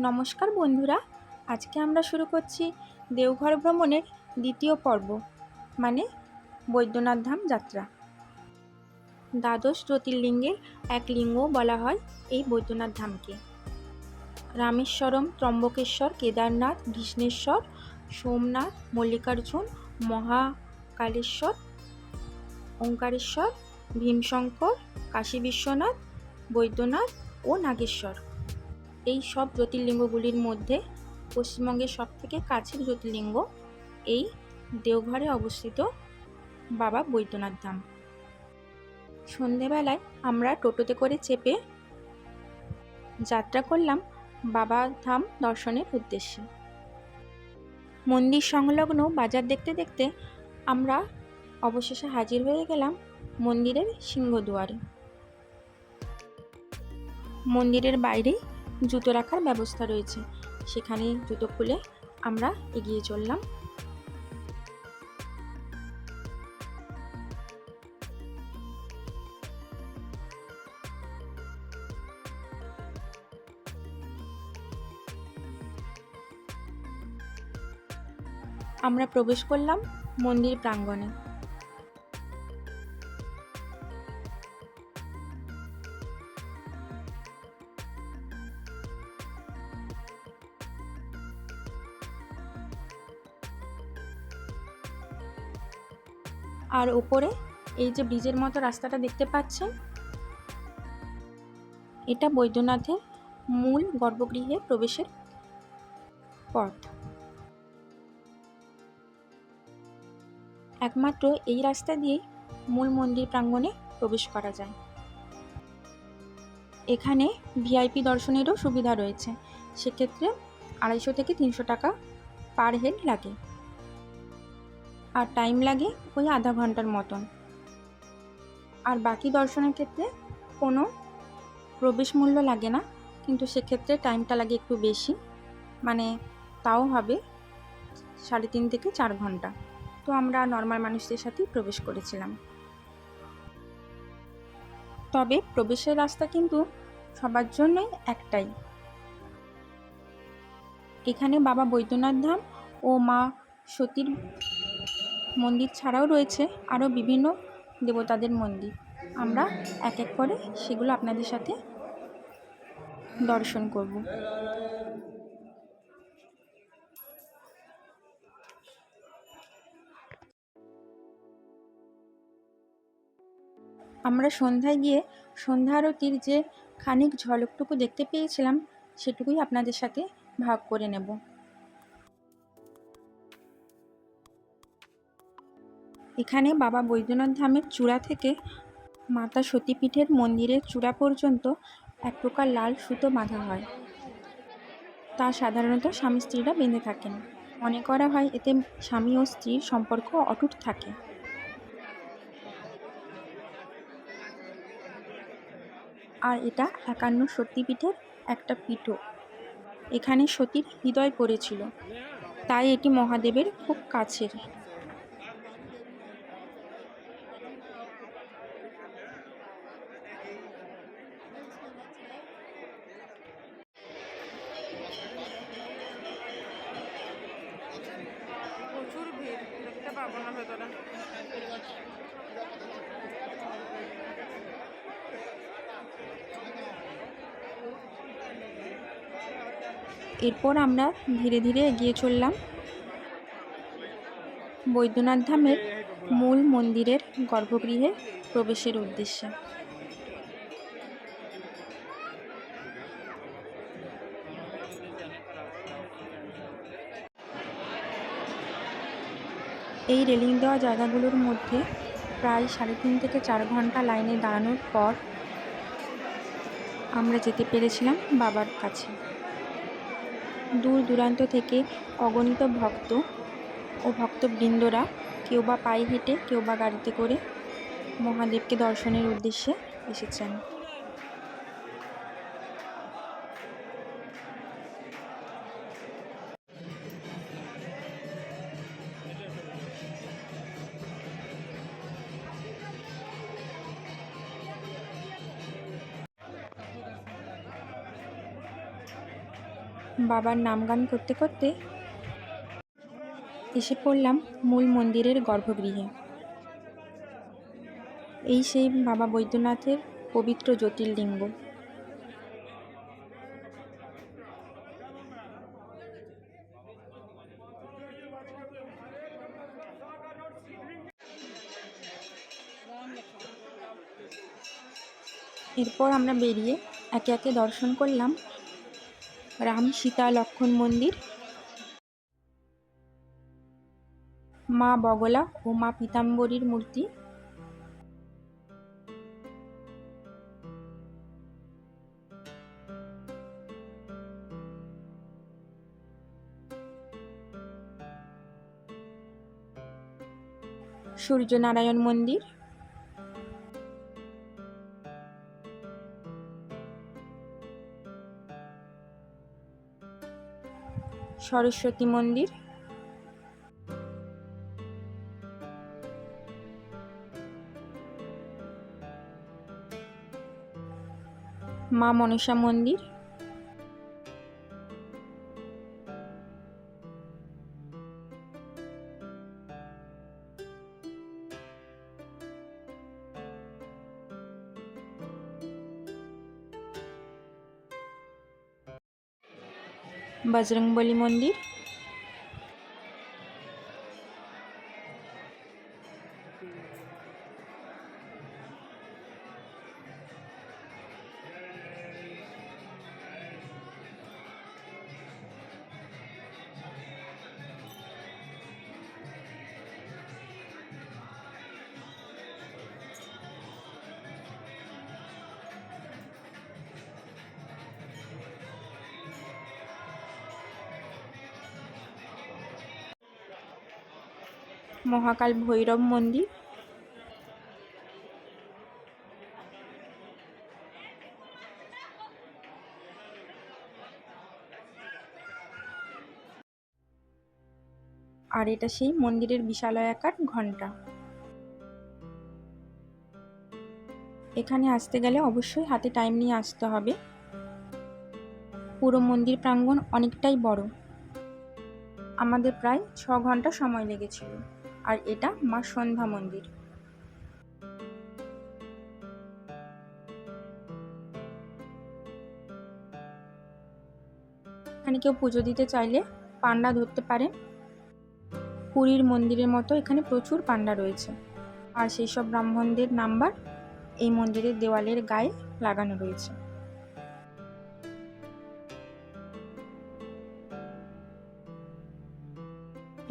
নমস্কার বন্ধুরা, আজকে আমরা শুরু করছি দেওঘর ভ্রমণের দ্বিতীয় পর্ব, মানে বৈদ্যনাথ ধাম যাত্রা। দ্বাদশ জ্যোতির্লিঙ্গের এক লিঙ্গ বলা হয় এই বৈদ্যনাথ ধামকে। রামেশ্বরম, ত্রম্বকেশ্বর, কেদারনাথ, ঘৃষ্ণেশ্বর, সোমনাথ, মল্লিকার্জুন, মহাকালেশ্বর, ওঙ্কারেশ্বর, ভীমশঙ্কর, কাশী বিশ্বনাথ, বৈদ্যনাথ ও নাগেশ্বর, এই সব জ্যোতির্লিঙ্গগুলির মধ্যে পশ্চিমবঙ্গের সবথেকে কাছের জ্যোতির্লিঙ্গ এই দেওঘরে অবস্থিত বাবা বৈদ্যনাথ ধাম। সন্ধেবেলায় আমরা টোটোতে করে চেপে যাত্রা করলাম বাবা ধাম দর্শনের উদ্দেশ্যে। মন্দির সংলগ্ন বাজার দেখতে দেখতে আমরা অবশেষে হাজির হয়ে গেলাম মন্দিরের সিংহদুয়ারে। মন্দিরের বাইরেই জুতো রাখার ব্যবস্থা রয়েছে, সেখানে জুতো খুলে আমরা এগিয়ে চললাম। আমরা প্রবেশ করলাম মন্দির প্রাঙ্গণে। আর ওপরে এই যে ব্রিজের মতো রাস্তাটা দেখতে পাচ্ছেন, এটা বৈদ্যনাথের মূল গর্ভগৃহে প্রবেশের পথ। একমাত্র এই রাস্তা দিয়েই মূল মন্দির প্রাঙ্গণে প্রবেশ করা যায়। এখানে ভিআইপি দর্শনেরও সুবিধা রয়েছে, সেক্ষেত্রে 250 থেকে 300 টাকা পার হেড লাগে, আর টাইম লাগে ওই আধা ঘন্টার মতন। আর বাকি দর্শনের ক্ষেত্রে কোনো প্রবেশ মূল্য লাগে না, কিন্তু সেক্ষেত্রে টাইমটা লাগে একটু বেশি, মানে তাও হবে 3.5 থেকে 4 ঘন্টা। তো আমরা নর্মাল মানুষদের সাথেই প্রবেশ করেছিলাম। তবে প্রবেশের রাস্তা কিন্তু সবার জন্যই একটাই। এখানে বাবা বৈদ্যনাথ ধাম ও মা সতীর মন্দির ছাড়াও রয়েছে আরও বিভিন্ন দেবতাদের মন্দির। আমরা এক এক করে সেগুলো আপনাদের সাথে দর্শন করব। আমরা সন্ধ্যায় গিয়ে সন্ধ্যা আরতির যে খানিক ঝলকটুকু দেখতে পেয়েছিলাম, সেটুকুই আপনাদের সাথে ভাগ করে নেব। এখানে বাবা বৈদ্যনাথ ধামের চূড়া থেকে মাতা সতীপীঠের মন্দিরের চূড়া পর্যন্ত এক প্রকার লাল সুতো বাঁধা হয়। তা সাধারণত স্বামী স্ত্রীরা বেঁধে থাকেন। মনে করা হয় এতে স্বামী ও স্ত্রীর সম্পর্ক অটুট থাকে। আর এটা 51 সতীপীঠের একটা পীঠও। এখানে সতীর হৃদয় পড়েছিল, তাই এটি মহাদেবের খুব কাছের। প্রচুর ভিড়, দেখতে পাবো না ভেতরে। এরপর আমরা ধীরে ধীরে এগিয়ে চললাম বৈদ্যনাথ ধামের মূল মন্দিরের গর্ভগৃহে প্রবেশের উদ্দেশ্যে। এই রেলিং দেওয়া জায়গাগুলোর মধ্যে প্রায় 3.5 থেকে 4 ঘন্টা লাইনে দাঁড়ানোর পর আমরা যেতে পেরেছিলাম বাবার কাছে। দূর দূরান্ত থেকে অগণিত ভক্ত ও ভক্তবৃন্দরা কেউ বা পায়ে হেঁটে, কেউ বা গাড়িতে করে মহাদেবকে দর্শনের উদ্দেশ্যে এসেছেন। বাবার নামগান করতে করতে এসে পড়লাম মূল মন্দিরের গর্ভগৃহে। এই সেই বাবা বৈদ্যনাথের পবিত্র জ্যোতির্লিঙ্গ। এরপর আমরা বেরিয়ে একে একে দর্শন করলাম রাম সীতা লক্ষ্মণ মন্দির, মা বগলা ও মা পীতাম্বরীর মূর্তি, সূর্যনারায়ণ মন্দির, সরস্বতী মন্দির, মা মনসা মন্দির, বজরংবলী মন্দির, মহাকাল ভৈরব মন্দির, আর এটা সেই মন্দিরের বিশালাকার ঘণ্টা। এখানে আসতে গেলে অবশ্যই হাতে টাইম নিয়ে আসতে হবে। পুরো মন্দির প্রাঙ্গণ অনেকটাই বড়, আমাদের প্রায় 6 ঘন্টা সময় লেগেছিল। আর এটা মা সন্ধ্যা মন্দির। এখানে কেউ পুজো দিতে চাইলে পান্ডা ধরতে পারে। পুরীর মন্দিরের মতো এখানে প্রচুর পান্ডা রয়েছে, আর সেই সব ব্রাহ্মণদের নাম্বার এই মন্দিরের দেওয়ালের গায়ে লাগানো রয়েছে।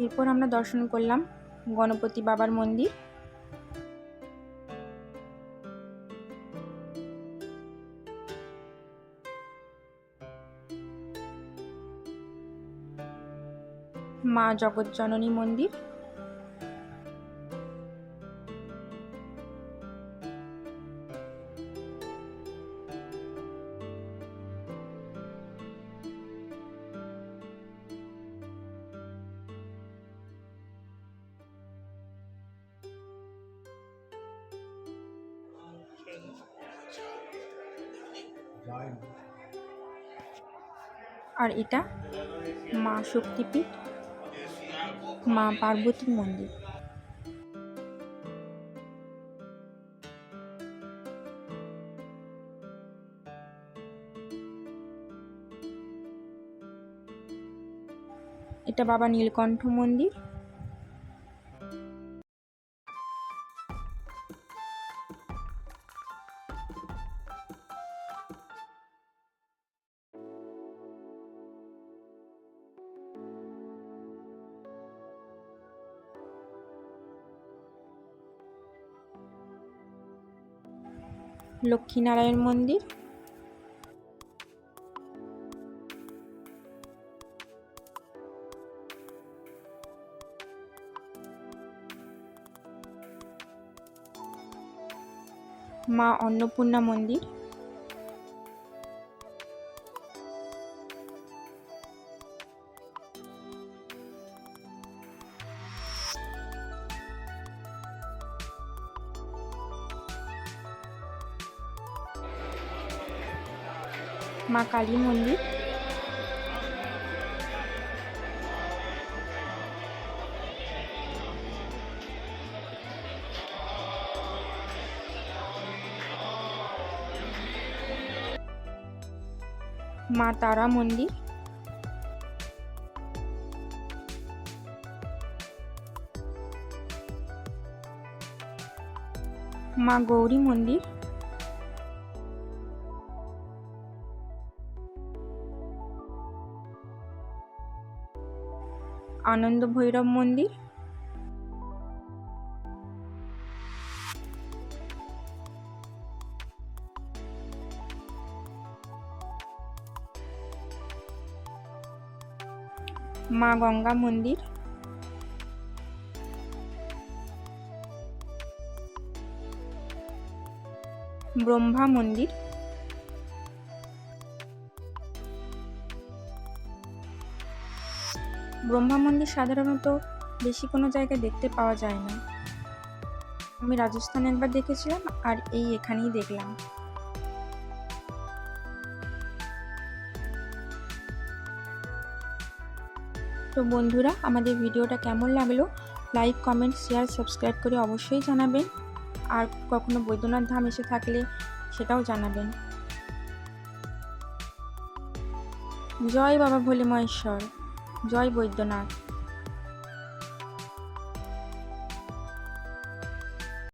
এরপর আমরা দর্শন করলাম গণপতি বাবার মন্দির। মা জগৎজননী মন্দির, আর এটা মা শক্তিপীঠ মা পার্বতীর মন্দির। এটা বাবা নীলকণ্ঠ মন্দির। লক্ষ্মীনারায়ণ মন্দির, মা অন্নপূর্ণা মন্দির, মা কালী মন্দির, মা তারা মন্দির, মা গৌরী মন্দির, আনন্দ ভৈরব মন্দির, মা গঙ্গা মন্দির, ব্রহ্মা মন্দির, ব্রহ্মা মন্দির সাধারণত বেশি কোনো জায়গায় দেখতে পাওয়া যায় না। আমি রাজস্থানে একবার দেখেছিলাম আর এখানেই দেখলাম। তো বন্ধুরা, আমাদের ভিডিওটা কেমন লাগলো লাইক, কমেন্ট, শেয়ার, সাবস্ক্রাইব করে অবশ্যই জানাবেন। আর কখনো বৈদ্যনাথ ধাম এসে থাকলে সেটাও জানাবেন। জয় বাবা ভোলে মহেশ্বর, জয় বৈদ্যনাথ।